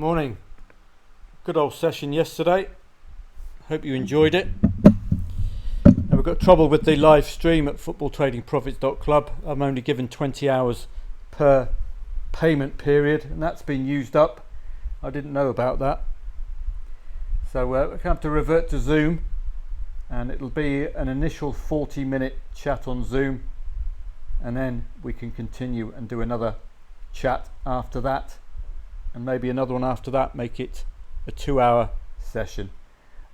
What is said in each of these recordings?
Morning. Good old session yesterday. Hope you enjoyed it. Now we've got trouble with the live stream at Footballtradingprofits.club. I'm only given 20 hours per payment period, and that's been used up. I didn't know about that. So we're going to have to revert to Zoom, and it'll be an initial 40-minute chat on Zoom, and then we can continue and do another chat after that, and maybe another one after that, make it a 2-hour session.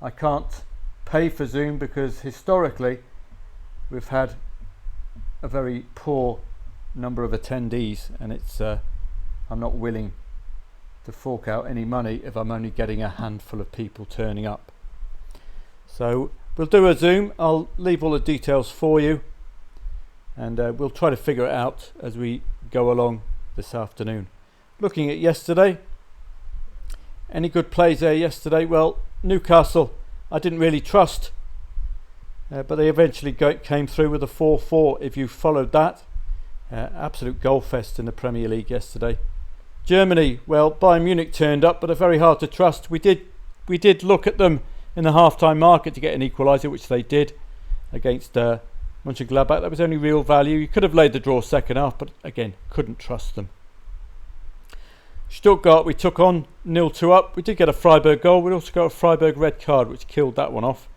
I can't pay for Zoom because historically we've had a very poor number of attendees, and it's I'm not willing to fork out any money if I'm only getting a handful of people turning up. So we'll do a Zoom. I'll leave all the details for you, and we'll try to figure it out as we go along this afternoon. Looking at yesterday, any good plays there yesterday? Well, Newcastle I didn't really trust, but they eventually came through with a 4-4 if you followed that. Absolute goal fest in the Premier League yesterday. Germany, well, Bayern Munich turned up, but are very hard to trust. We did look at them in the half-time market to get an equaliser, which they did against Mönchengladbach. That was only real value. You could have laid the draw second half, but again, couldn't trust them. Stuttgart, we took on 0-2 up. We did get a Freiburg goal. We also got a Freiburg red card, which killed that one off.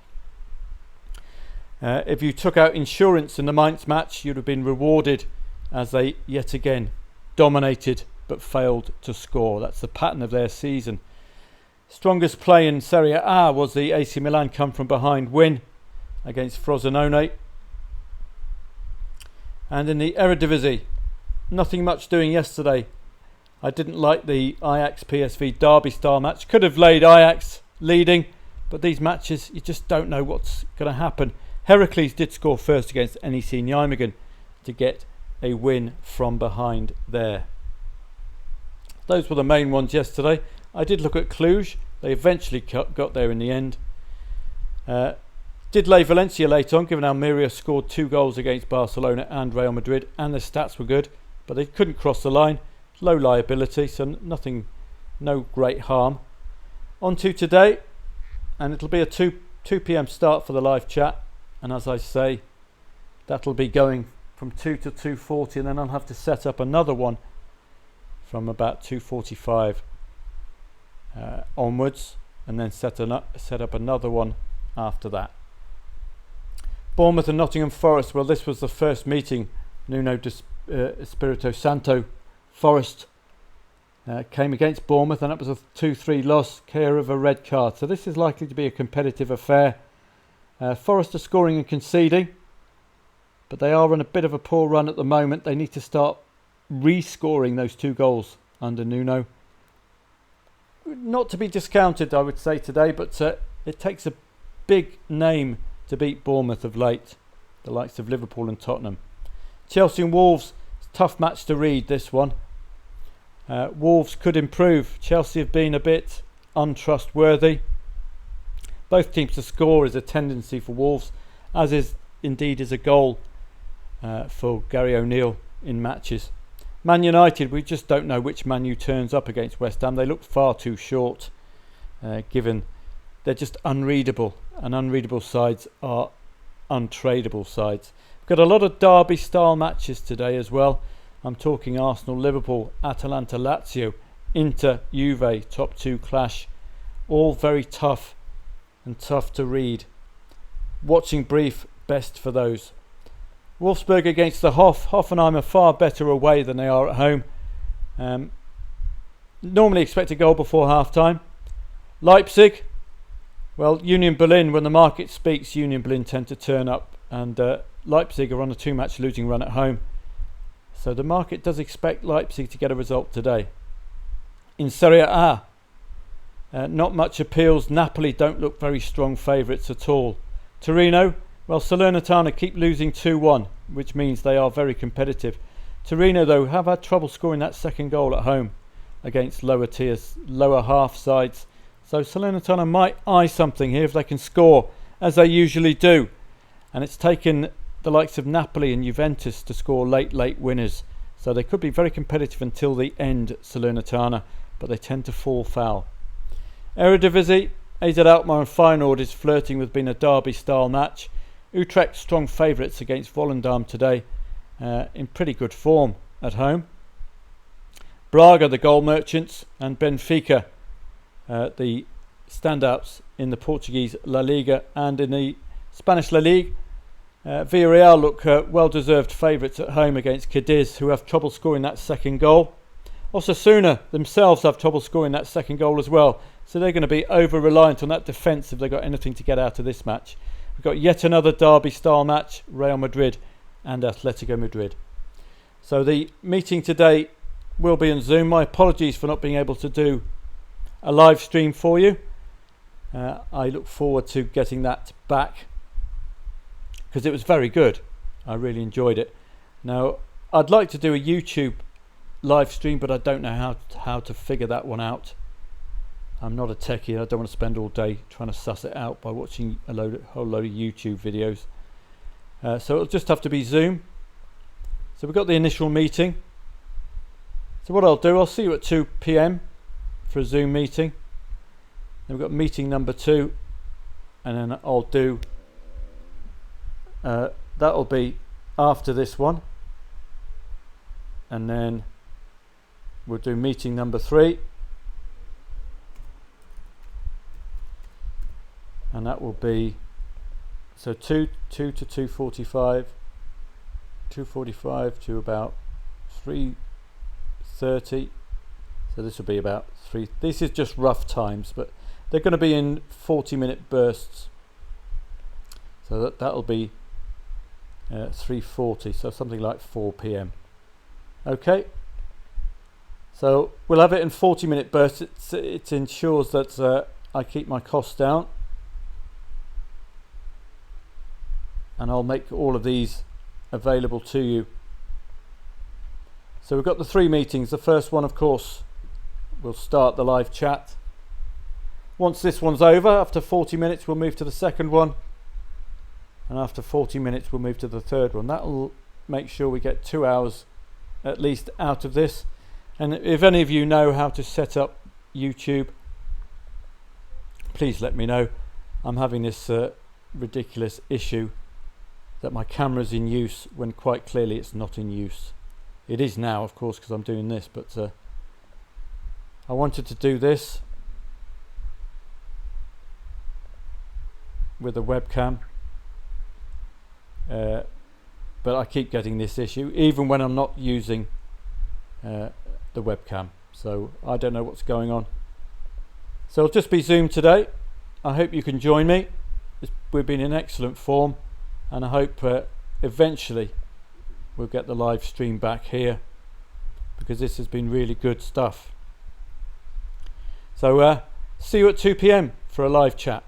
If you took out insurance in the Mainz match, you'd have been rewarded, as they yet again dominated but failed to score. That's the pattern of their season. Strongest play in Serie A was the AC Milan come from behind win against Frosinone. And in the Eredivisie, nothing much doing yesterday. I didn't like the Ajax PSV derby style match. Could have laid Ajax leading, but these matches you just don't know what's going to happen. Heracles did score first against NEC Nijmegen to get a win from behind there. Those were the main ones yesterday. I did look at Cluj. They eventually got there in the end. Did lay Valencia late on, given Almeria scored 2 goals against Barcelona and Real Madrid, and the stats were good, but they couldn't cross the line. Low liability, so no great harm. On to today, and it'll be a 2 p.m. start for the live chat, and as I say, that'll be going from 2 to 2:40, and then I'll have to set up another one from about 2:45 onwards, and then set up another one after that. Bournemouth and Nottingham Forest. Well, this was the first meeting. Nuno Espirito Santo Forest came against Bournemouth, and that was a 2-3 loss, care of a red card. So this is likely to be a competitive affair. Forest are scoring and conceding, but they are on a bit of a poor run at the moment. They need to start re-scoring those 2 goals under Nuno. Not to be discounted, I would say, today, but it takes a big name to beat Bournemouth of late, the likes of Liverpool and Tottenham. Chelsea and Wolves, tough match to read, this one. Wolves could improve. Chelsea have been a bit untrustworthy. Both teams to score is a tendency for Wolves, as is a goal for Gary O'Neill in matches. Man United, we just don't know which Man U turns up against West Ham. They look far too short, given they're just unreadable, and unreadable sides are untradeable sides. We've got a lot of derby style matches today as well. I'm talking Arsenal, Liverpool, Atalanta, Lazio, Inter, Juve, top 2 clash. All very tough and tough to read. Watching brief, best for those. Wolfsburg against the Hoff. Hoffenheim are far better away than they are at home. Normally expect a goal before half-time. Leipzig, well, Union Berlin, when the market speaks, Union Berlin tend to turn up, and Leipzig are on a 2-match losing run at home. So the market does expect Leipzig to get a result today. In Serie A, not much appeals. Napoli don't look very strong favourites at all. Torino, well, Salernitana keep losing 2-1, which means they are very competitive. Torino, though, have had trouble scoring that second goal at home against lower tiers, lower half sides. So Salernitana might eye something here if they can score, as they usually do. And it's taken the likes of Napoli and Juventus to score late winners. So they could be very competitive until the end, Salernitana. but they tend to fall foul. Eredivisie, AZ Alkmaar and Feyenoord is flirting with being a derby-style match. Utrecht strong favourites against Volendam today, in pretty good form at home. Braga, the goal merchants, and Benfica, the standouts in the Portuguese La Liga and in the Spanish La Liga. Villarreal look well-deserved favourites at home against Cadiz, who have trouble scoring that second goal. Osasuna themselves have trouble scoring that second goal as well, so they're going to be over-reliant on that defence if they've got anything to get out of this match. We've got yet another derby-style match, Real Madrid and Atletico Madrid. So the meeting today will be on Zoom. My apologies for not being able to do a live stream for you. I look forward to getting that back because it was very good. I really enjoyed it. Now, I'd like to do a YouTube live stream, but I don't know how to figure that one out. I'm not a techie. I don't want to spend all day trying to suss it out by watching a whole load of YouTube videos. So it'll just have to be Zoom. So we've got the initial meeting. So what I'll do, I'll see you at 2 p.m. for a Zoom meeting. Then we've got meeting number 2, and then I'll do that'll be after this one, and then we'll do meeting number 3, and that will be so 2 to 2:45, 2:45 to about 3:30. So this will be about 3. This is just rough times, but they're going to be in 40-minute bursts. So that'll be 3:40, so something like 4 p.m. Okay. So we'll have it in 40-minute bursts. It ensures that I keep my costs down, and I'll make all of these available to you. So we've got the 3 meetings. The first one, of course, we'll start the live chat. Once this one's over, after 40 minutes, we'll move to the second one. And after 40 minutes, we'll move to the third one. That'll make sure we get 2 hours at least out of this. And if any of you know how to set up YouTube, please let me know. I'm having this ridiculous issue that my camera's in use when quite clearly it's not in use. It is now, of course, because I'm doing this, but I wanted to do this with a webcam, but I keep getting this issue even when I'm not using the webcam, so I don't know what's going on. So it'll just be Zoom today. I hope you can join me. We've been in excellent form, and I hope eventually we'll get the live stream back here, because this has been really good stuff. So see you at 2 p.m. for a live chat.